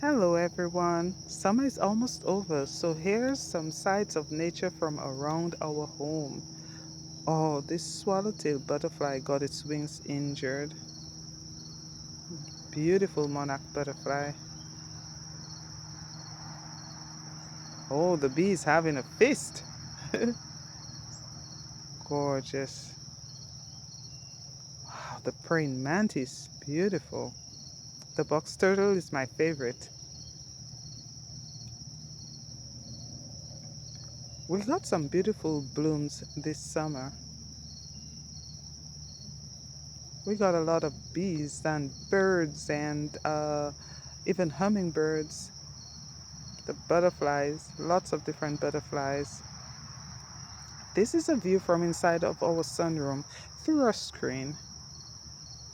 Hello everyone. Summer is almost over, so here's some sights of nature from around our home. Oh, this swallowtail butterfly got its wings injured. Beautiful monarch butterfly. Oh, the bee is having a feast. Gorgeous. Wow, the praying mantis. Beautiful. The box turtle is my favorite. We got some beautiful blooms this summer. We got a lot of bees and birds and even hummingbirds, the butterflies, lots of different butterflies. This is a view from inside of our sunroom through our screen.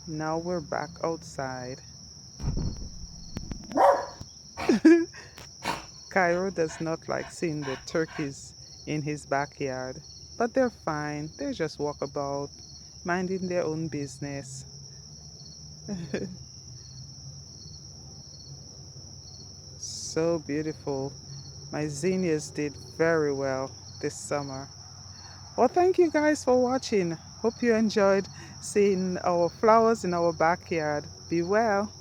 Now we're back outside. Cairo does not like seeing the turkeys in his backyard, but they're fine. They just walk about, minding their own business. So beautiful. My zinnias did very well this summer. Well, thank you guys for watching. Hope you enjoyed seeing our flowers in our backyard. Be well.